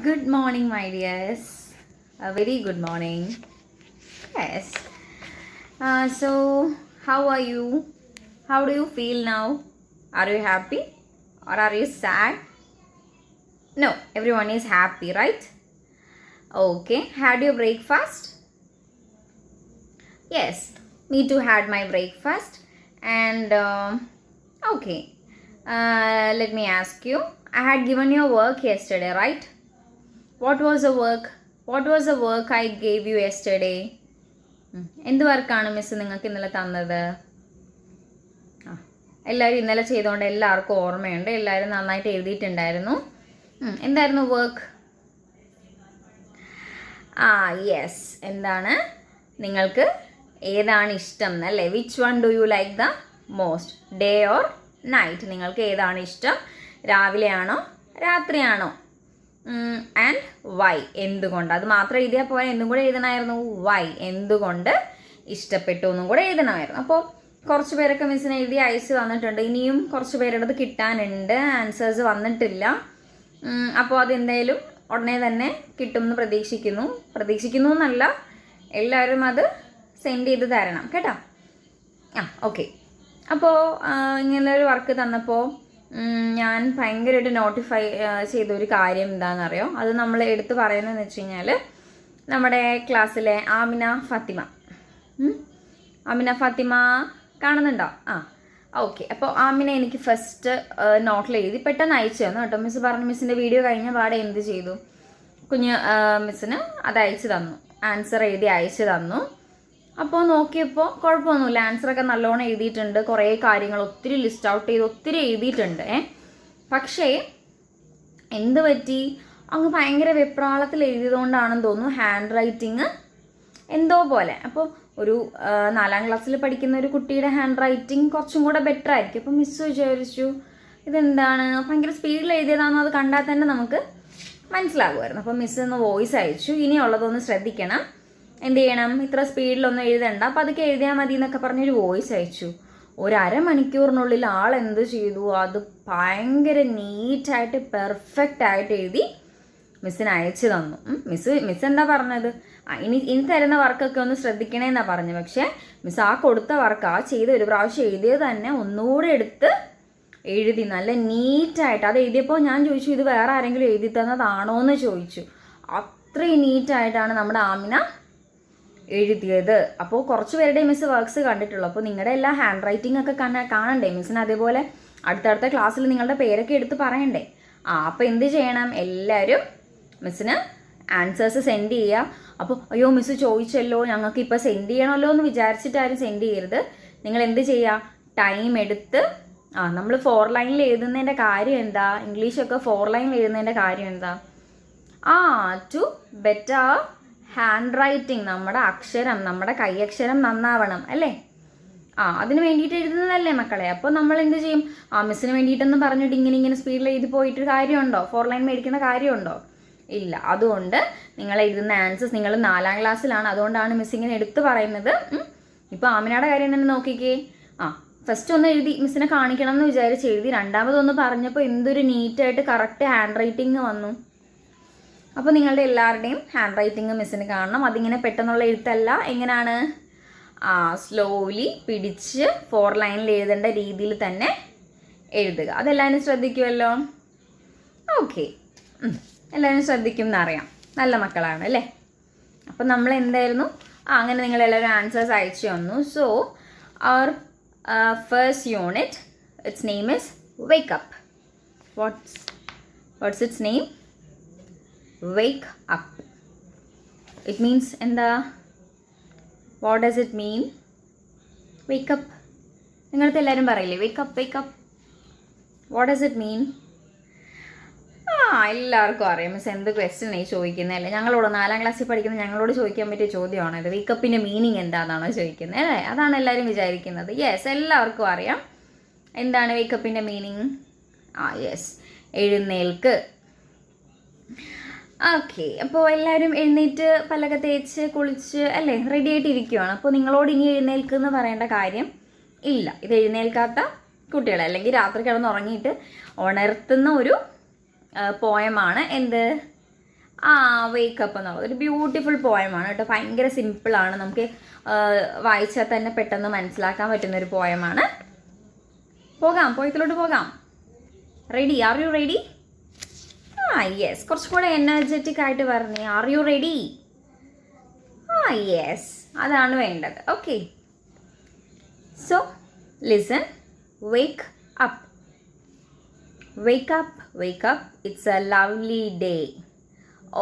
Good morning, my dears. A very good morning. Yes. So, how are you? How do you feel now? Are you happy or are you sad? No, everyone is happy, right? Okay. Had your breakfast? Yes, me too had my breakfast. And okay, let me ask you. I had given you work yesterday, right? What was the work? What was the work I gave you yesterday? എന്ത് വർക്കാണ് miss നിങ്ങൾക്ക് ഇന്നലെ തന്നത്? എല്ലാവരും ഇന്നലെ ചെയ്തുകൊണ്ട് എല്ലാവർക്കും ഓർമ്മയുണ്ട്. എല്ലാവരും നന്നായിട്ട് എഴുതിയിട്ടുണ്ടായിരുന്നു. എന്തായിരുന്നു വർക്ക്? യെസ്. എന്താണ് നിങ്ങൾക്ക് ഏതാണ് ഇഷ്ടം എന്നല്ലേ? Which one do you like the most? Day or night? നിങ്ങൾക്ക് ഏതാണ് ഇഷ്ടം? രാവിലെയാണോ രാത്രിയാണോ? And why? എന്തുകൊണ്ട്? അത് മാത്രം എഴുതിയാൽ പോലെ എന്തും കൂടെ എഴുതണമായിരുന്നു. വൈ? എന്തുകൊണ്ട് ഇഷ്ടപ്പെട്ടു എന്നും കൂടെ എഴുതണമായിരുന്നു. അപ്പോൾ കുറച്ച് പേരൊക്കെ മിസ്സിന് എഴുതി അയച്ച് തന്നിട്ടുണ്ട്. ഇനിയും കുറച്ച് പേരുടെ അത് കിട്ടാനുണ്ട്. ആൻസേഴ്സ് വന്നിട്ടില്ല. അപ്പോൾ അതെന്തായാലും ഉടനെ തന്നെ കിട്ടുമെന്ന് പ്രതീക്ഷിക്കുന്നു എന്നല്ല, എല്ലാവരും അത് സെൻഡ് ചെയ്ത് തരണം കേട്ടോ. ഓക്കെ. അപ്പോൾ ഇങ്ങനൊരു വർക്ക് തന്നപ്പോൾ ഞാൻ ഭയങ്കരമായിട്ട് നോട്ടിഫൈ ചെയ്തൊരു കാര്യം എന്താണെന്നറിയോ? അത് നമ്മൾ എടുത്ത് പറയുന്നതെന്ന് വെച്ച് കഴിഞ്ഞാൽ, നമ്മുടെ ക്ലാസ്സിലെ ആമിന ഫാത്തിമ കാണുന്നുണ്ടോ? ഓക്കെ. അപ്പോൾ ആമിന എനിക്ക് ഫസ്റ്റ് നോട്ടിൽ എഴുതി പെട്ടെന്ന് അയച്ചു തന്നു കേട്ടോ. മിസ് പറഞ്ഞു, മിസ്സിൻ്റെ വീഡിയോ കഴിഞ്ഞ പാടെ എന്ത് ചെയ്തു, മിസ്സിന് അത് അയച്ചു തന്നു, ആൻസർ എഴുതി അയച്ചു തന്നു. അപ്പോൾ നോക്കിയപ്പോൾ കുഴപ്പമൊന്നുമില്ല, ആൻസറൊക്കെ നല്ലോണം എഴുതിയിട്ടുണ്ട്. കുറേ കാര്യങ്ങൾ ഒത്തിരി ലിസ്റ്റ് ഔട്ട് ചെയ്ത് ഒത്തിരി എഴുതിയിട്ടുണ്ട്. പക്ഷേ എന്ത് പറ്റി, അങ്ങ് ഭയങ്കര വെപ്രാളത്തിൽ എഴുതിയതുകൊണ്ടാണെന്ന് തോന്നുന്നു ഹാൻഡ് റൈറ്റിങ് എന്തോ പോലെ. അപ്പോൾ ഒരു 4ാം ക്ലാസ്സിൽ പഠിക്കുന്ന ഒരു കുട്ടിയുടെ ഹാൻഡ് റൈറ്റിംഗ് കുറച്ചും കൂടെ ബെറ്റർ ആയിരിക്കും. അപ്പോൾ മിസ്സ് വിചാരിച്ചു ഇതെന്താണ് ഭയങ്കര സ്പീഡിൽ എഴുതിയതാണെന്ന് അത് കണ്ടാൽ തന്നെ നമുക്ക് മനസ്സിലാകുമായിരുന്നു. അപ്പോൾ മിസ്സ് ഒന്ന് വോയിസ് അയച്ചു, ഇനിയുള്ളതൊന്ന് ശ്രദ്ധിക്കണം, എന്ത് ചെയ്യണം, ഇത്ര സ്പീഡിലൊന്നും എഴുതണ്ട, അപ്പോൾ അതൊക്കെ എഴുതിയാൽ മതി എന്നൊക്കെ പറഞ്ഞൊരു വോയിസ് അയച്ചു. ഒരു അരമണിക്കൂറിനുള്ളിൽ ആൾ എന്ത് ചെയ്തു, അത് ഭയങ്കര നീറ്റായിട്ട് പെർഫെക്റ്റ് ആയിട്ട് എഴുതി മിസ്സിന് അയച്ചു തന്നു. മിസ് എന്താ പറഞ്ഞത്, ഇനി തരുന്ന വർക്കൊക്കെ ഒന്ന് ശ്രദ്ധിക്കണേന്നാണ് പറഞ്ഞത്. പക്ഷേ മിസ് കൊടുത്ത വർക്ക്, ചെയ്ത് ഒരു പ്രാവശ്യം എഴുതിയത് തന്നെ ഒന്നുകൂടെ എടുത്ത് എഴുതി നല്ല നീറ്റായിട്ട്. അത് എഴുതിയപ്പോൾ ഞാൻ ചോദിച്ചു, ഇത് വേറെ ആരെങ്കിലും എഴുതി തന്നതാണോ എന്ന് ചോദിച്ചു. അത്രയും നീറ്റായിട്ടാണ് നമ്മുടെ ആമിന എഴുതിയത്. അപ്പോൾ കുറച്ച് പേരുടെ മിസ് വർക്ക്സ് കണ്ടിട്ടുള്ളൂ. അപ്പോൾ നിങ്ങളുടെ എല്ലാ ഹാൻഡ് റൈറ്റിംഗ് ഒക്കെ കാണണ്ടേ മിസ്സിന്? അതേപോലെ അടുത്തടുത്ത ക്ലാസ്സിൽ നിങ്ങളുടെ പേരൊക്കെ എടുത്ത് പറയണ്ടേ? അപ്പോൾ എന്ത് ചെയ്യണം, എല്ലാവരും മിസ്സിന് ആൻസേഴ്സ് സെൻഡ് ചെയ്യുക. അപ്പോൾ അയ്യോ മിസ് ചോദിച്ചല്ലോ, ഞങ്ങൾക്ക് ഇപ്പോൾ സെൻഡ് ചെയ്യണമല്ലോ എന്ന് വിചാരിച്ചിട്ടാരും സെൻഡ് ചെയ്യരുത്. നിങ്ങൾ എന്ത് ചെയ്യുക, ടൈം എടുത്ത് നമ്മൾ 4 ലൈനിൽ എഴുതുന്നതിൻ്റെ കാര്യം എന്താ, ഇംഗ്ലീഷൊക്കെ 4 ലൈനിൽ എഴുതുന്നതിൻ്റെ കാര്യം എന്താ, ടു ബെറ്റർ ഹാൻഡ് റൈറ്റിംഗ്, നമ്മുടെ അക്ഷരം, നമ്മുടെ കൈയക്ഷരം നന്നാവണം അല്ലേ? അതിന് വേണ്ടിയിട്ട് എഴുതുന്നതല്ലേ മക്കളെ. അപ്പോൾ നമ്മൾ എന്ത് ചെയ്യും, മിസ്സിന് വേണ്ടിയിട്ടെന്ന് പറഞ്ഞിട്ട് ഇങ്ങനെ സ്പീഡിൽ എഴുതി പോയിട്ട് കാര്യമുണ്ടോ? 4 ലൈൻ മേടിക്കുന്ന കാര്യമുണ്ടോ? ഇല്ല. അതുകൊണ്ട് നിങ്ങൾ എഴുതുന്ന ആൻസേഴ്സ്, നിങ്ങൾ 4ാം ക്ലാസ്സിലാണ്, അതുകൊണ്ടാണ് മിസ് ഇങ്ങനെ എടുത്ത് പറയുന്നത്. ഇപ്പോൾ ആമിനയുടെ കാര്യം തന്നെ നോക്കിക്കേ. ഫസ്റ്റ് ഒന്ന് എഴുതി മിസ്സിനെ കാണിക്കണം എന്ന് വിചാരിച്ച് എഴുതി, രണ്ടാമതൊന്ന് പറഞ്ഞപ്പോൾ എന്തൊരു നീറ്റായിട്ട് കറക്റ്റ് ഹാൻഡ് റൈറ്റിംഗ് വന്നു. അപ്പോൾ നിങ്ങളുടെ എല്ലാവരുടെയും ഹാൻഡ് റൈറ്റിംഗ് മിസ്സിന് കാണണം. അതിങ്ങനെ പെട്ടെന്നുള്ള എഴുത്തല്ല, എങ്ങനെയാണ് സ്ലോലി പിടിച്ച് 4 ലൈനിൽ എഴുതേണ്ട രീതിയിൽ തന്നെ എഴുതുക. അതെല്ലാവരും ശ്രദ്ധിക്കുമല്ലോ? ഓക്കെ, എല്ലാവരും ശ്രദ്ധിക്കും എന്നറിയാം, നല്ല മക്കളാണ് അല്ലേ? അപ്പം നമ്മൾ എന്തായിരുന്നു, അങ്ങനെ നിങ്ങളെല്ലാവരും ആൻസേഴ്സ് അയച്ചു തന്നു. So our first unit, its name is wake up. What's its name? Wake up. It means എന്താ? What does it mean? Wake up. നിങ്ങളടുത്ത് എല്ലാവരും പറയില്ലേ wake up wake up? What does it mean? എല്ലാവർക്കും അറിയാം. മിസ് എന്ത് ക്വസ്റ്റ്യൻ ചോദിക്കുന്നതല്ലേ? ഞങ്ങളോട് 4ാം ക്ലാസ്സിൽ പഠിക്കുന്ന ഞങ്ങളോട് ചോദിക്കാൻ പറ്റിയ ചോദ്യമാണ് ഇത്. വേക്കപ്പിൻ്റെ മീനിങ് എന്താണെന്നാണോ ചോദിക്കുന്നത് അല്ലേ? അതാണ് എല്ലാവരും വിചാരിക്കുന്നത്. യെസ്, എല്ലാവർക്കും അറിയാം എന്താണ് വേക്കപ്പിൻ്റെ മീനിങ്. യെസ്, എഴുന്നേൽക്ക്. ഓക്കെ. അപ്പോൾ എല്ലാവരും എഴുന്നേറ്റ് പല്ലൊക്കെ തേച്ച് കുളിച്ച് അല്ലേ റെഡി ആയിട്ടിരിക്കുകയാണ്. അപ്പോൾ നിങ്ങളോട് ഇനി എഴുന്നേൽക്കെന്ന് പറയേണ്ട കാര്യം ഇല്ല. ഇത് എഴുന്നേൽക്കാത്ത കുട്ടികൾ, അല്ലെങ്കിൽ രാത്രി കിടന്നുറങ്ങിയിട്ട് ഉണർത്തുന്ന ഒരു പോയമാണ് എന്ത്, വേക്കപ്പ് എന്നുള്ളത് ഒരു ബ്യൂട്ടിഫുൾ പോയമാണ് കേട്ടോ. ഭയങ്കര സിമ്പിളാണ്, നമുക്ക് വായിച്ചാൽ തന്നെ പെട്ടെന്ന് മനസ്സിലാക്കാൻ പറ്റുന്ന ഒരു പോയമാണ്. പോയത്തിലോട്ട് പോകാം. Ready? Are you ready? Yes, കുറച്ചുകൂടെ എനർജറ്റിക് ആയിട്ട് പറഞ്ഞേ. Are you ready? യെസ്, അതാണ് വേണ്ടത്. Okay, so listen. Wake up, wake up, wake up, it's a lovely day.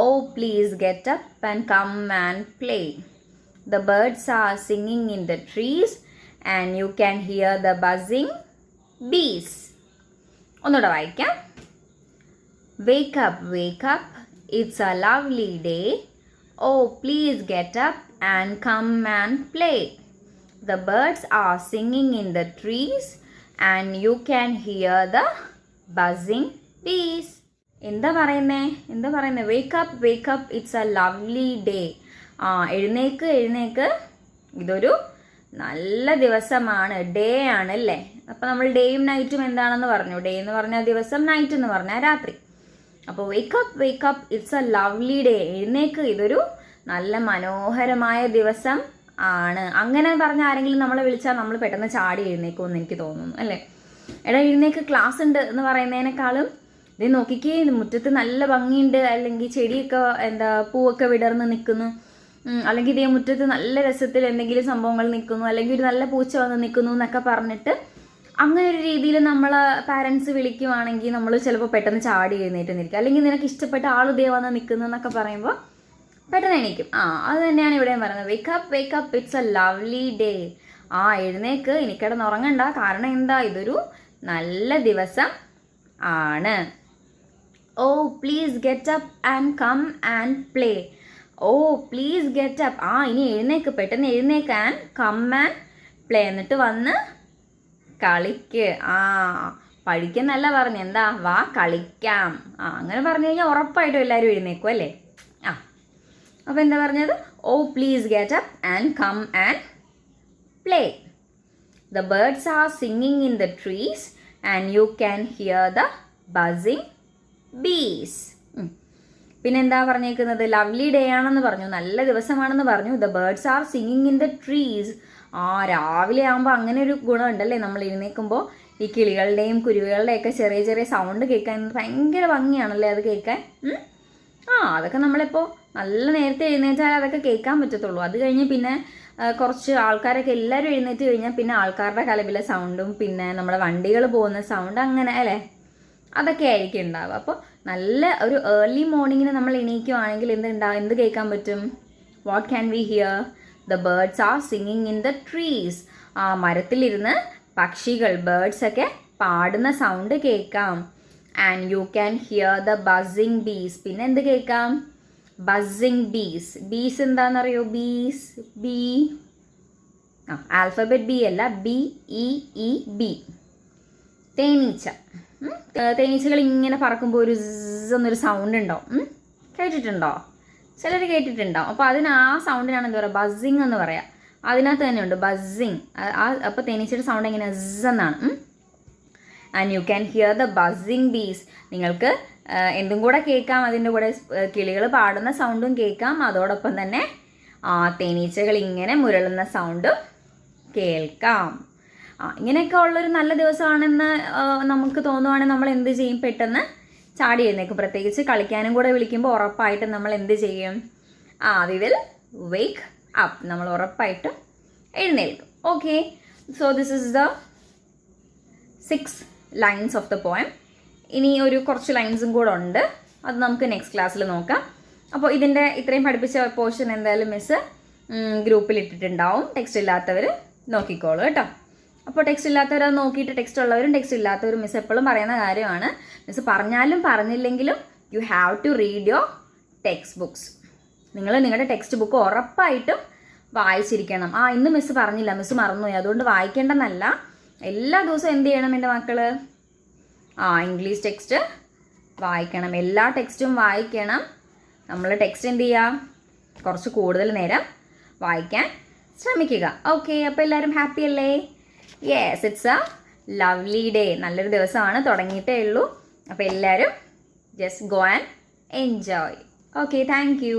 Oh, please get up and come and play. The birds are singing in the trees and you can hear the buzzing bees. ഒന്നുകൂടെ വായിക്കാം. Wake up, wake up, it's a lovely day. Oh, please get up and come and play. The birds are singing in the trees and you can hear the buzzing bees. എന്താ പറയുന്നേ? Wake up, wake up, it's a lovely day. എഴുന്നേക്ക്, ഇതൊരു നല്ല ദിവസമാണ്. Day ആണ് അല്ലേ? അപ്പോൾ നമ്മൾ ഡേയും നൈറ്റും എന്താണെന്ന് പറഞ്ഞു. ഡേ എന്ന് പറഞ്ഞാൽ ദിവസം, നൈറ്റ് എന്ന് പറഞ്ഞാൽ രാത്രി. അപ്പോൾ wake up, it's a lovely day. എഴുന്നേക്ക്, ഇതൊരു നല്ല മനോഹരമായ ദിവസം ആണ്. അങ്ങനെ പറഞ്ഞ ആരെങ്കിലും നമ്മളെ വിളിച്ചാൽ നമ്മൾ പെട്ടെന്ന് ചാടി എഴുന്നേക്കുമെന്ന് എനിക്ക് തോന്നുന്നു അല്ലേ? എടാ എഴുന്നേക്ക്, ക്ലാസ് ഉണ്ട് എന്ന് പറയുന്നതിനേക്കാളും ഇത് നോക്കിക്കേ, മുറ്റത്ത് നല്ല ഭംഗിയുണ്ട്, അല്ലെങ്കിൽ ചെടിയൊക്കെ പൂവൊക്കെ വിടർന്ന് നിൽക്കുന്നു, അല്ലെങ്കിൽ ഇതേ മുറ്റത്ത് നല്ല രസത്തിൽ എന്തെങ്കിലും സംഭവങ്ങൾ നിൽക്കുന്നു, അല്ലെങ്കിൽ ഒരു നല്ല പൂച്ച വന്ന് നിൽക്കുന്നു എന്നൊക്കെ പറഞ്ഞിട്ട് അങ്ങനെ ഒരു രീതിയിൽ നമ്മളെ പാരൻസ് വിളിക്കുവാണെങ്കിൽ നമ്മൾ ചിലപ്പോൾ പെട്ടെന്ന് ചാടി എഴുന്നേറ്റ് നിൽക്കുക. അല്ലെങ്കിൽ നിനക്ക് ഇഷ്ടപ്പെട്ട ആൾ ഇതേ വന്ന് നിൽക്കുന്നു എന്നൊക്കെ പറയുമ്പോൾ പെട്ടെന്ന് എണീക്കും. അത് തന്നെയാണ് ഇവിടെയും പറയുന്നത്. Wake up, it's a lovely day. എഴുന്നേക്ക്, എനിക്കിടന്ന് ഉറങ്ങണ്ട. കാരണം എന്താ? ഇതൊരു നല്ല ദിവസം ആണ്. Oh please get up and come and play. Oh please get up. ഇനി എഴുന്നേക്ക്, പെട്ടെന്ന് എഴുന്നേക്ക്. ആൻഡ് കം ആൻഡ് പ്ലേ, എന്നിട്ട് വന്ന് കളിക്ക്. പഠിക്കുന്നല്ല പറഞ്ഞു, എന്താ? വാ കളിക്കാം. അങ്ങനെ പറഞ്ഞു കഴിഞ്ഞാൽ ഉറപ്പായിട്ടും എല്ലാവരും എഴുന്നേക്കും അല്ലേ? അപ്പോൾ എന്താ പറഞ്ഞത്? Oh please get up and come and play. The birds are singing in the trees and you can hear the buzzing bees. പിന്നെന്താ പറഞ്ഞേക്കുന്നത്? ലവ്ലി ഡേ ആണെന്ന് പറഞ്ഞു, നല്ല ദിവസമാണെന്ന് പറഞ്ഞു. The birds are singing in the trees. രാവിലെ ആകുമ്പോൾ അങ്ങനെ ഒരു ഗുണമുണ്ടല്ലേ, നമ്മൾ എഴുന്നേൽക്കുമ്പോൾ ഈ കിളികളുടെയും കുരുവികളുടെയൊക്കെ ചെറിയ ചെറിയ സൗണ്ട് കേൾക്കാൻ ഭയങ്കര ഭംഗിയാണല്ലേ അത് കേൾക്കാൻ. അതൊക്കെ നമ്മളിപ്പോൾ നല്ല നേരത്തെ എഴുന്നേറ്റാൽ അതൊക്കെ കേൾക്കാൻ പറ്റത്തുള്ളൂ. അത് കഴിഞ്ഞ് പിന്നെ കുറച്ച് ആൾക്കാരൊക്കെ എല്ലാവരും എഴുന്നേറ്റ് കഴിഞ്ഞാൽ പിന്നെ ആൾക്കാരുടെ കലപിലെ സൗണ്ടും പിന്നെ നമ്മുടെ വണ്ടികൾ പോകുന്ന സൗണ്ട് അങ്ങനെ അല്ലേ, അതൊക്കെ ആയിരിക്കും ഉണ്ടാവുക. അപ്പോൾ നല്ല ഒരു ഏർലി മോർണിംഗിന് നമ്മൾ എണീക്കുവാണെങ്കിൽ എന്ത് കേൾക്കാൻ പറ്റും? What can we hear? The birds are singing in the trees. മരത്തിലിരുന്ന് പക്ഷികൾ, ബേർഡ്സ് ഒക്കെ പാടുന്ന സൗണ്ട് കേൾക്കാം. And you can hear the buzzing bees. പിന്നെ എന്ത് കേൾക്കാം? Buzzing bees. ബീസ് എന്താണെന്നറിയോ? ബി ആൽഫബറ്റ് ബി അല്ല, BEE. തേനീച്ച. തേനീച്ചകൾ ഇങ്ങനെ പറക്കുമ്പോൾ ഒരു എന്നൊരു സൗണ്ട് ഉണ്ടാവും. കേട്ടിട്ടുണ്ടോ? ചിലർ കേട്ടിട്ടുണ്ടാവും. അപ്പോൾ ആ സൗണ്ടിനാണ് എന്താ പറയുക? ബസിങ് എന്ന് പറയാം. അതിനകത്ത് തന്നെയുണ്ട് ബസിങ്. അപ്പോൾ തേനീച്ചയുടെ സൗണ്ട് എങ്ങനെ? എന്നാണ്. And you can hear the buzzing bees. നിങ്ങൾക്ക് എന്തും കൂടെ കേൾക്കാം, അതിൻ്റെ കൂടെ കിളികൾ പാടുന്ന സൗണ്ടും കേൾക്കാം, അതോടൊപ്പം തന്നെ തേനീച്ചകൾ ഇങ്ങനെ മുരളുന്ന സൗണ്ടും കേൾക്കാം. ഇങ്ങനെയൊക്കെ ഉള്ളൊരു നല്ല ദിവസമാണെന്ന് നമുക്ക് തോന്നുവാണെങ്കിൽ നമ്മൾ എന്ത് ചെയ്യും? പെട്ടെന്ന് ചാടി എഴുന്നേക്കും. പ്രത്യേകിച്ച് കളിക്കാനും കൂടെ വിളിക്കുമ്പോൾ ഉറപ്പായിട്ടും നമ്മൾ എന്ത് ചെയ്യും? We will wake up. നമ്മൾ ഉറപ്പായിട്ടും എഴുന്നേൽക്കും. Okay, so this is the 6 lines of the poem. ഇനി ഒരു കുറച്ച് ലൈൻസും കൂടെ ഉണ്ട്, അത് നമുക്ക് നെക്സ്റ്റ് ക്ലാസ്സിൽ നോക്കാം. അപ്പോൾ ഇതിൻ്റെ ഇത്രയും പഠിപ്പിച്ച പോർഷൻ എന്തായാലും മിസ്സ് ഗ്രൂപ്പിൽ ഇട്ടിട്ടുണ്ടാവും. ടെക്സ്റ്റ് ഇല്ലാത്തവർ നോക്കിക്കോളൂ കേട്ടോ. അപ്പോൾ ടെക്സ്റ്റ് ഇല്ലാത്തവർ അത് നോക്കിയിട്ട്, ടെക്സ്റ്റ് ഉള്ളവരും ടെക്സ്റ്റ് ഇല്ലാത്തവരും മിസ്സ് എപ്പോഴും പറയുന്ന കാര്യമാണ്, മിസ്സ് പറഞ്ഞാലും പറഞ്ഞില്ലെങ്കിലും you have to read your text books. നിങ്ങൾ നിങ്ങളുടെ ടെക്സ്റ്റ് ബുക്ക് ഉറപ്പായിട്ടും വായിച്ചിരിക്കണം. ഇന്ന് മിസ്സ് പറഞ്ഞില്ല, മിസ്സ് മറന്നുപോയി, അതുകൊണ്ട് വായിക്കേണ്ടെന്നല്ല. എല്ലാ ദിവസവും എന്ത് ചെയ്യണം എൻ്റെ മക്കൾ? ഇംഗ്ലീഷ് ടെക്സ്റ്റ് വായിക്കണം. എല്ലാ ടെക്സ്റ്റും വായിക്കണം. നമ്മൾ ടെക്സ്റ്റ് എന്ത് ചെയ്യുക? കുറച്ച് കൂടുതൽ നേരം വായിക്കാൻ ശ്രമിക്കുക. ഓക്കെ, അപ്പോൾ എല്ലാവരും ഹാപ്പി അല്ലേ? Yes, it's a lovely day. നല്ലൊരു ദിവസമാണ്, തുടങ്ങിയിട്ടേ ഉള്ളൂ. അപ്പോൾ എല്ലാവരും just go and enjoy. Okay, thank you.